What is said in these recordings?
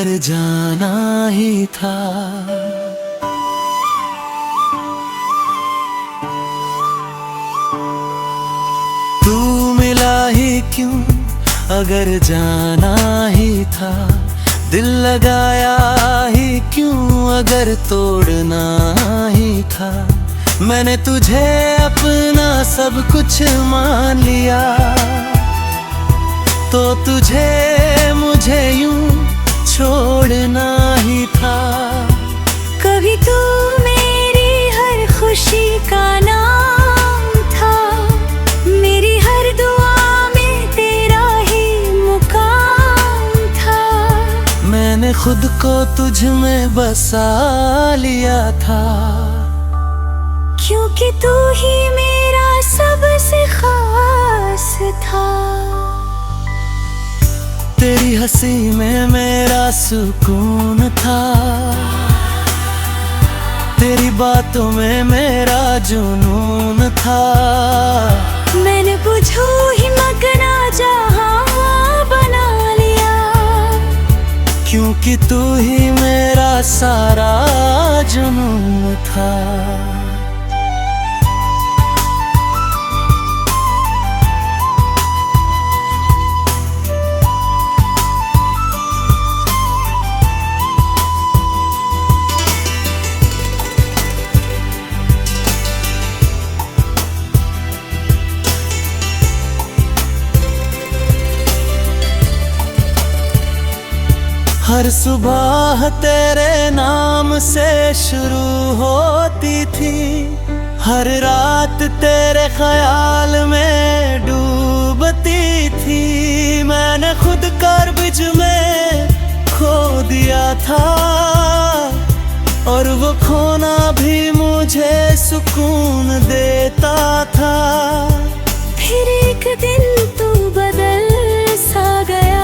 अगर जाना ही था। तू मिला ही क्यों अगर जाना ही था, दिल लगाया ही क्यों अगर तोड़ना ही था। मैंने तुझे अपना सब कुछ मान लिया, तो तुझे मुझे यूं छोड़ना ही था। कभी तू मेरी हर खुशी का नाम था, मेरी हर दुआ में तेरा ही मुकाम था। मैंने खुद को तुझ में बसा लिया था, क्योंकि तू ही मेरा सबसे खास था। तेरी हंसी में मेरा सुकून था, तेरी बातों में मेरा जुनून था। मैंने बुझू ही मगना जहां बना लिया, क्योंकि तू ही मेरा सारा जुनून था। हर सुबह तेरे नाम से शुरू होती थी, हर रात तेरे ख्याल में डूबती थी। मैंने खुद कर्ब्ज में खो दिया था, और वो खोना भी मुझे सुकून देता था। फिर एक दिन तू बदल सा गया,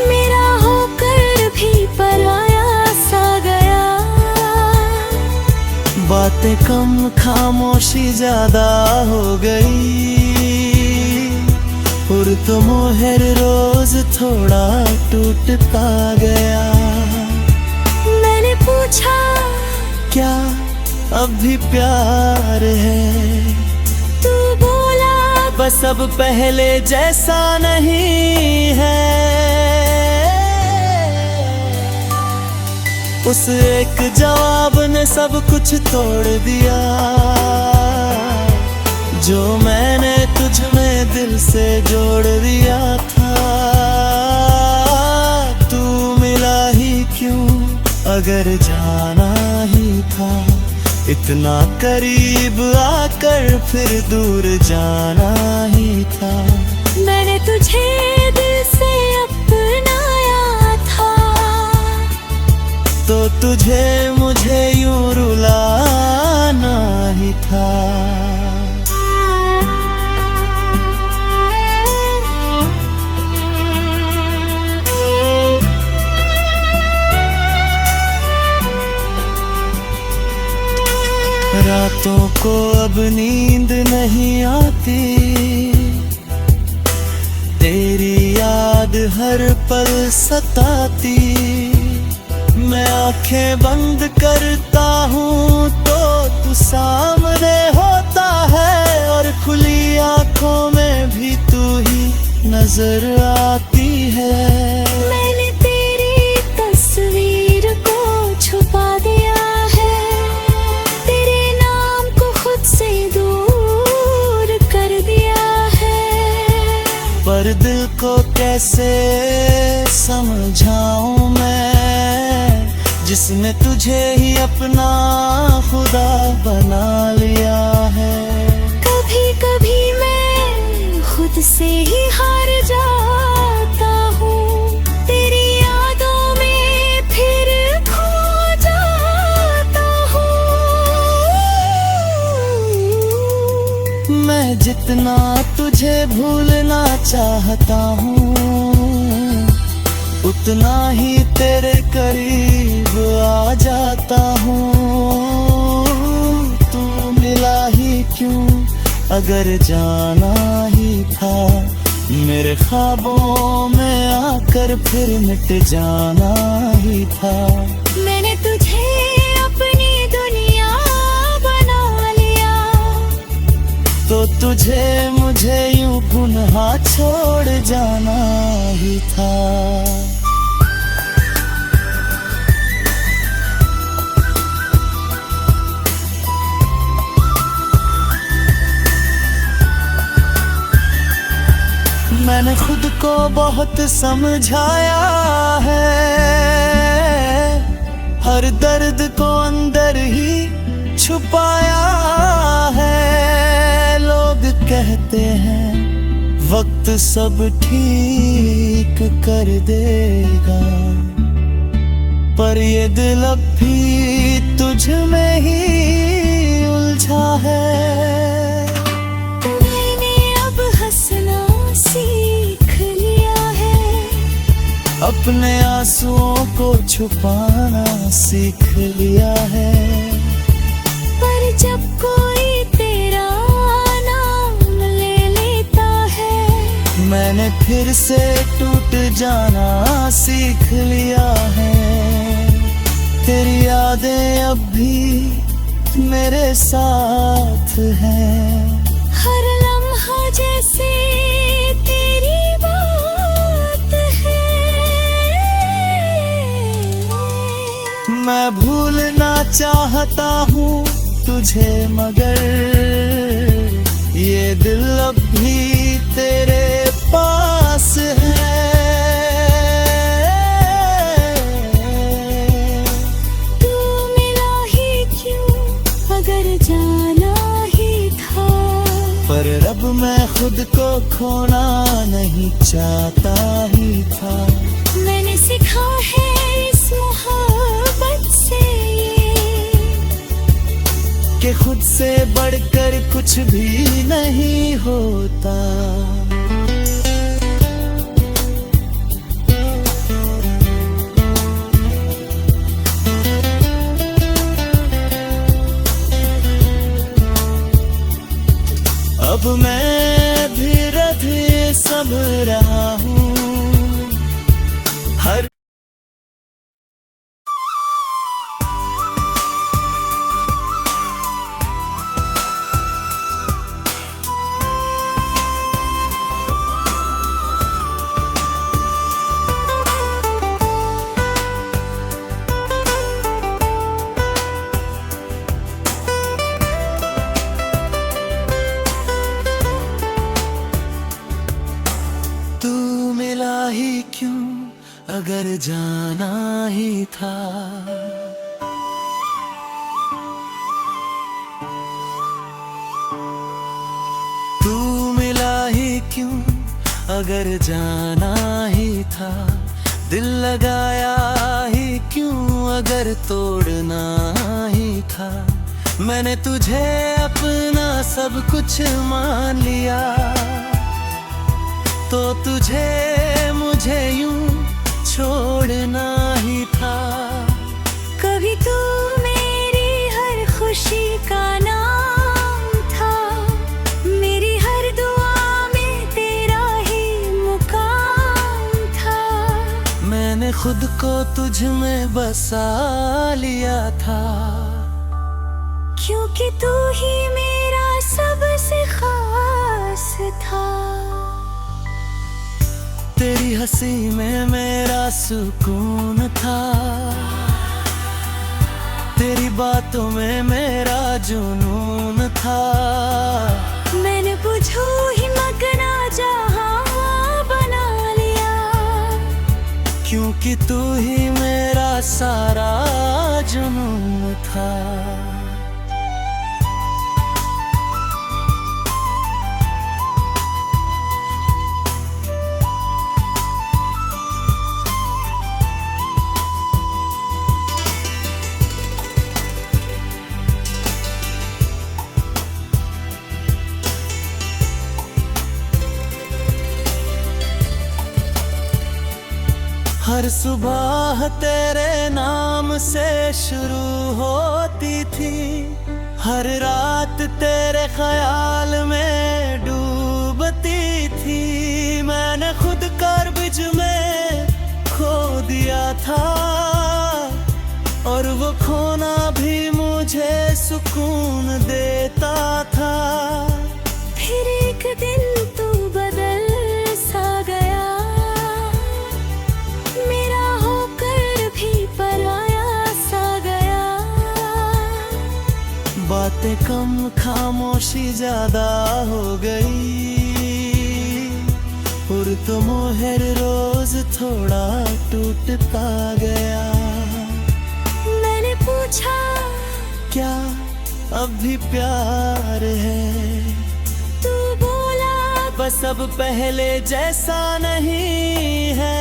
मेरा होकर भी पराया सा गया। बातें कम खामोशी ज्यादा हो गई, और तो मोहर रोज थोड़ा टूटता गया। मैंने पूछा क्या अब भी प्यार है, तू बोला बस अब पहले जैसा नहीं है। उस एक जवाब ने सब कुछ तोड़ दिया, जो मैंने तुझ में दिल से जोड़ दिया था। तू मिला ही क्यों अगर जाना ही था, इतना करीब आकर फिर दूर जाना ही था। मैंने तुझे दिल से अपनाया था, तो तुझे मुझे यूं रुलाना ही था। रातों को अब नींद नहीं आती, तेरी याद हर पल सताती। मैं आंखें बंद करता हूँ तो तू सामने होता है, और खुली आंखों में भी तू ही नजर आती है। मैंने तेरी तस्वीर को छुपा दिया है, तेरे नाम को खुद से दूर कर दिया है। पर दिल को कैसे समझाऊं मैं, जिसने तुझे ही अपना खुदा बना लिया है। कभी कभी मैं खुद से ही हार जाता हूँ, तेरी यादों में फिर खो जाता हूँ। मैं जितना तुझे भूलना चाहता हूँ, उतना ही तेरे करीब आ जाता हूँ। तू मिला ही क्यों अगर जाना ही था, मेरे ख्वाबों में आकर फिर मिट जाना ही था। मैंने तुझे अपनी दुनिया बना लिया, तो तुझे मुझे यूं गुनाह छोड़ जाना ही था। मैंने खुद को बहुत समझाया है, हर दर्द को अंदर ही छुपाया है। लोग कहते हैं वक्त सब ठीक कर देगा, पर ये दिल अब भी तुझ में ही उलझा है। मैंने अब हंसना सीख लिया है, अपने आंसुओं को छुपाना सीख लिया है। पर जब कोई तेरा नाम ले लेता है, मैंने फिर से टूट जाना सीख लिया है। तेरी यादें अब भी मेरे साथ हैं, हर लम्हा जैसे तेरी बात है। मैं भूलना चाहता हूँ तुझे, मगर ये दिल अब भी तेरे पास है। तू मिला ही क्यों, अगर जाना ही था। पर अब मैं खुद को खोना नहीं चाहता ही था। मैंने सीखा है इस मोहब्बत से ये, कि खुद से बढ़कर कुछ भी नहीं होता। अब मैं धीरे संभल रहा हूँ, हर ही क्यों, अगर जाना ही था। तू मिला ही क्यों, अगर जाना ही था। दिल लगाया ही क्यों, अगर तोड़ना ही था। मैंने तुझे अपना सब कुछ मान लिया, तो तुझे मुझे यूं छोड़ना ही था। कभी तू मेरी हर खुशी का नाम था, मेरी हर दुआ में तेरा ही मुकाम था। मैंने खुद को तुझ में बसा लिया था, क्योंकि तू ही मेरा सबसे खास था। तेरी हंसी में मेरा सुकून था, तेरी बातों में मेरा जुनून था। मैंने बुझू ही मगना जहां बना लिया, क्योंकि तू ही मेरा सारा जुनून था। हर सुबह तेरे नाम से शुरू होती थी, हर रात तेरे ख्याल में डूबती थी। मैं मैंने खुद कारबिज में खो दिया था, और वो खोना भी मुझे सुकून देता था। फिर एक दिन तू बदल सा गया, मेरा होकर भी पराया सा गया। बातें कम खामोशी ज्यादा हो गई, और तो मोहर रोज थोड़ा टूटता गया। मैंने पूछा क्या अब भी प्यार है? तू बोला बस अब पहले जैसा नहीं है।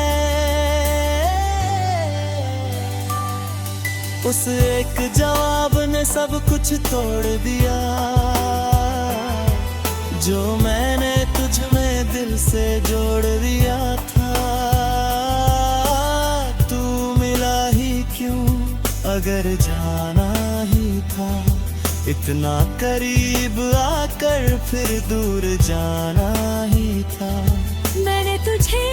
उस एक जवाब ने सब कुछ तोड़ दिया, जो मैंने तुझ में दिल से जोड़ दिया था। तू मिला ही क्यों अगर जाना ही था, इतना करीब आकर फिर दूर जाना ही था। मैंने तुझे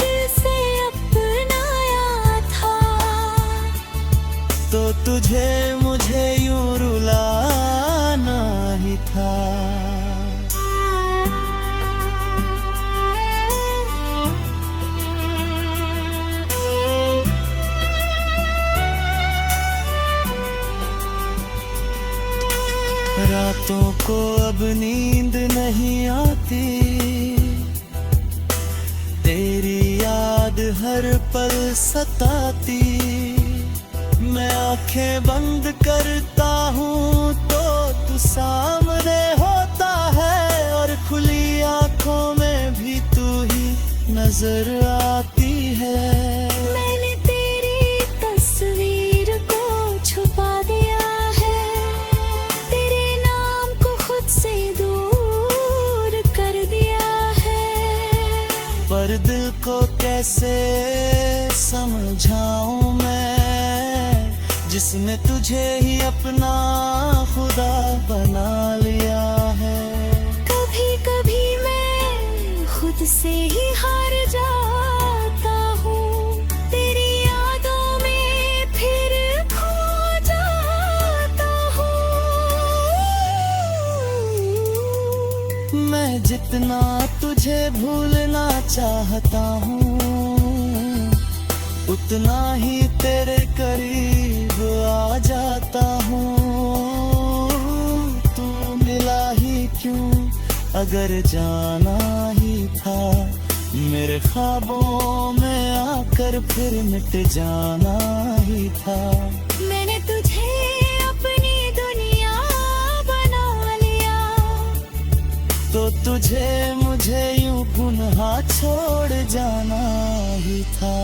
दिल से अपनाया था, तो तुझे मुझे यूं रुलाना ही था। रातों को अब नींद नहीं आती, तेरी याद हर पल सताती। मैं आंखें बंद करता हूँ तो तू सामने होता है, और खुली आंखों में भी तू ही नजर आती है। मैंने तेरी तस्वीर को छुपा दिया है, तेरे नाम को खुद से दूर कर दिया है। पर दिल को कैसे समझाऊं मैं, जिसने तुझे ही अपना खुदा बना लिया है। कभी कभी मैं खुद से ही हार जाता हूँ, तेरी यादों में फिर खो जाता हूँ। मैं जितना तुझे भूलना चाहता हूँ, उतना ही तेरे करीब आ जाता हूँ। तू मिला ही क्यों अगर जाना ही था, मेरे ख्वाबों में आकर फिर मिट जाना ही था। मैंने तुझे अपनी दुनिया बना लिया, तो तुझे मुझे यूं गुनाह छोड़ जाना ही था।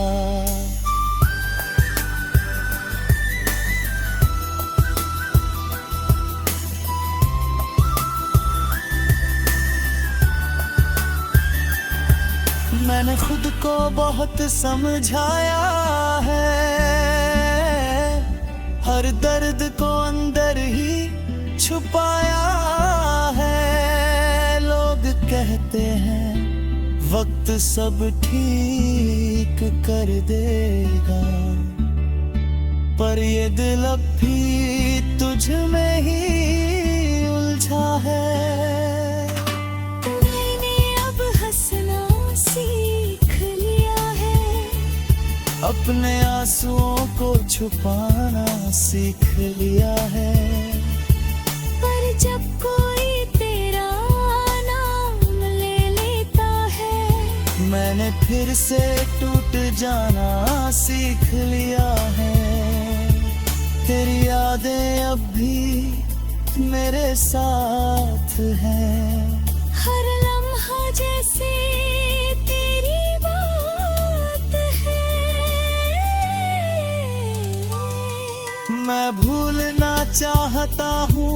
मैंने खुद को बहुत समझाया है, हर दर्द को अंदर ही छुपाया है। लोग कहते हैं वक्त सब ठीक कर देगा, पर ये दिल अब भी तुझ में ही उलझा है। अपने आंसुओं को छुपाना सीख लिया है। पर जब कोई तेरा नाम ले लेता है, मैंने फिर से टूट जाना सीख लिया है। तेरी यादें अब भी मेरे साथ हैं, हर लम्हा जैसे मैं भूलना चाहता हूँ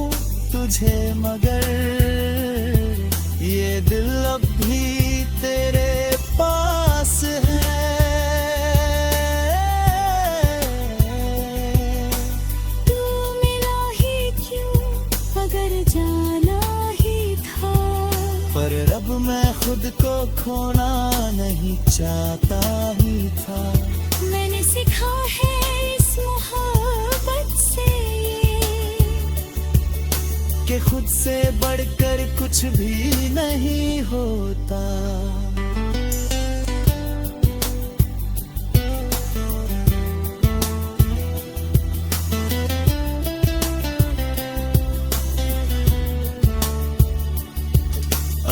तुझे, मगर ये दिल अब भी तेरे पास है। तू मिला ही क्यों अगर जाना ही था, पर अब मैं खुद को खोना नहीं चाहता ही था। मैंने सीखा है इस मोहब्बत से कि खुद से बढ़कर कुछ भी नहीं होता।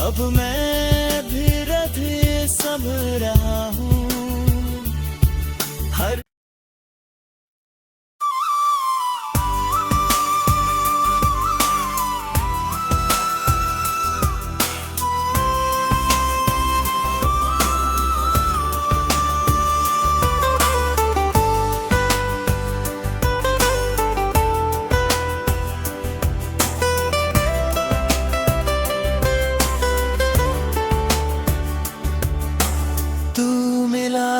अब मैं धीरे समझ रहा हूँ हर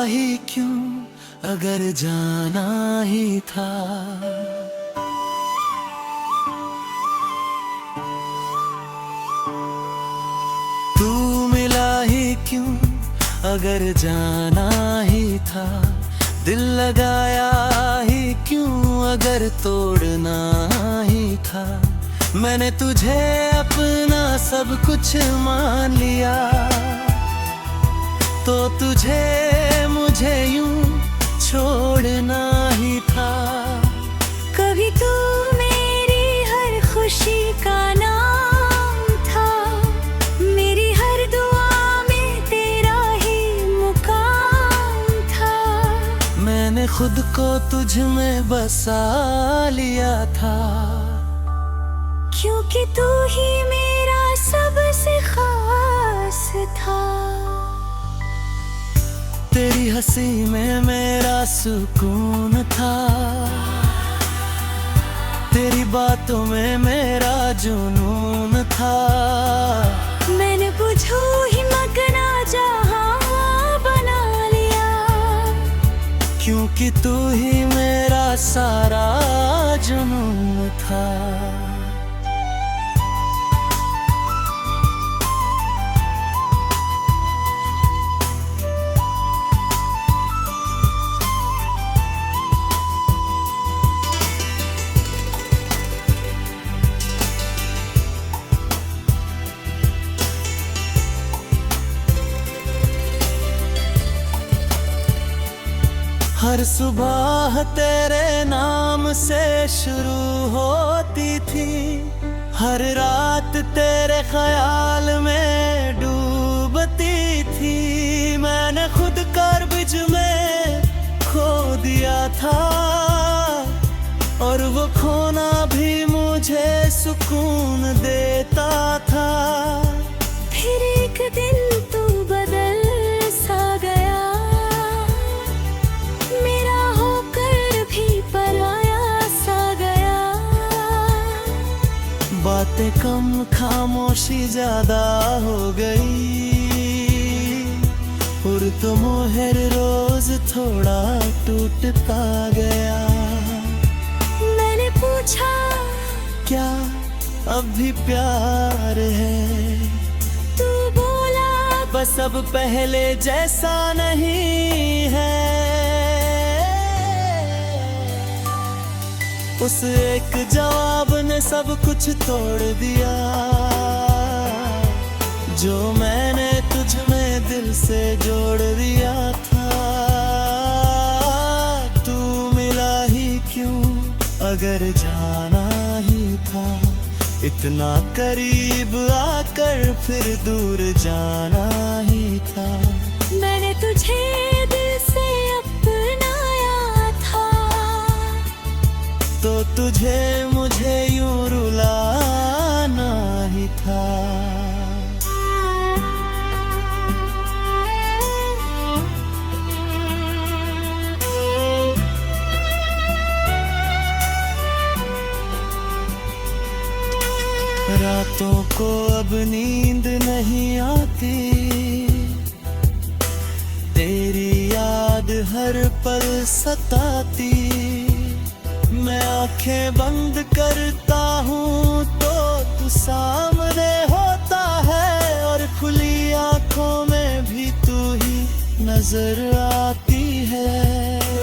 ही क्यों अगर जाना ही था। तू मिला ही क्यों अगर जाना ही था। दिल लगाया ही क्यों अगर तोड़ना ही था। मैंने तुझे अपना सब कुछ मान लिया तो तुझे मुझे यूं छोड़ना ही था। कभी तू मेरी हर खुशी का नाम था। मेरी हर दुआ में तेरा ही मुकाम था। मैंने खुद को तुझ में बसा लिया था क्योंकि तू ही मेरा सबसे खास था। तेरी हंसी में मेरा सुकून था। तेरी बातों में मेरा जुनून था। मैंने बुझू ही मगना जहां बना लिया क्योंकि तू ही मेरा सारा जुनून था। हर सुबह तेरे नाम से शुरू होती थी। हर रात तेरे ख्याल में डूबती थी। मैंने खुद कर्ब्ज में खो दिया था और वो खोना भी मुझे सुकून देता था। फिर एक दिन तू बदल सा गया। मेरा होकर भी पराया सा गया। बातें कम खामोशी ज्यादा हो गई। और तो मोहर रोज थोड़ा टूटता गया। मैंने पूछा क्या अब भी प्यार है। तू बोला बस अब पहले जैसा नहीं है। उस एक जवाब ने सब कुछ तोड़ दिया जो मैंने तुझ में दिल से जोड़ दिया था। तू मिला ही क्यों अगर जाना ही था। इतना करीब आकर फिर दूर जाना ही था। मैंने तुझे दिल से अपनाया था तो तुझे मुझे यूं रुलाना ही था। रातों को अब नींद नहीं आती। तेरी याद हर पल सताती। मैं आंखें बंद करता हूँ तो तू सामने होता है और खुली आंखों में भी तू ही नजर आती है।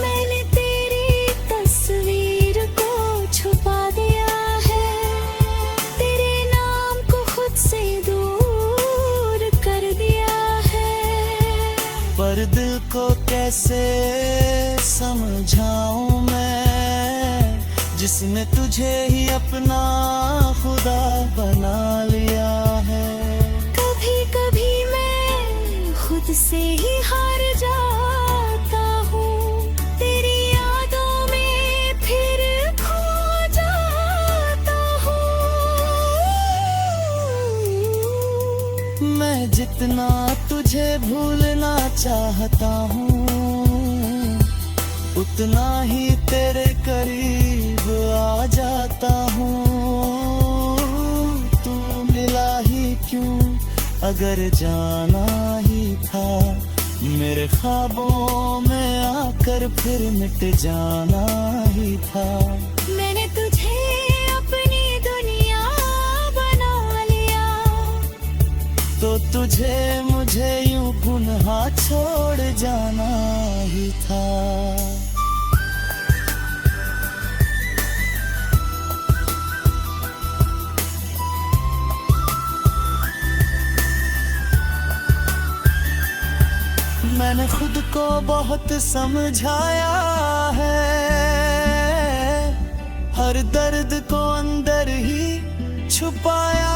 मैंने तेरी तस्वीर को छुपा दिया है, तेरे नाम को खुद से दूर कर दिया है। पर दिल को कैसे समझाऊं मैं, जिसने तुझे ही अपना खुदा बना लिया है। कभी कभी मैं खुद से ही हार जाता हूँ, तेरी यादों में फिर खो जाता हूँ। मैं जितना तुझे भूलना चाहता हूँ, उतना ही तेरे करीब आ जाता हूँ। तू मिला ही क्यों, अगर जाना ही था, मेरे ख्वाबों में आकर फिर मिट जाना ही था। मैंने तुझे अपनी दुनिया बना लिया, तो तुझे मुझे यूं गुनाह छोड़ जाना ही था। मैंने खुद को बहुत समझाया है, हर दर्द को अंदर ही छुपाया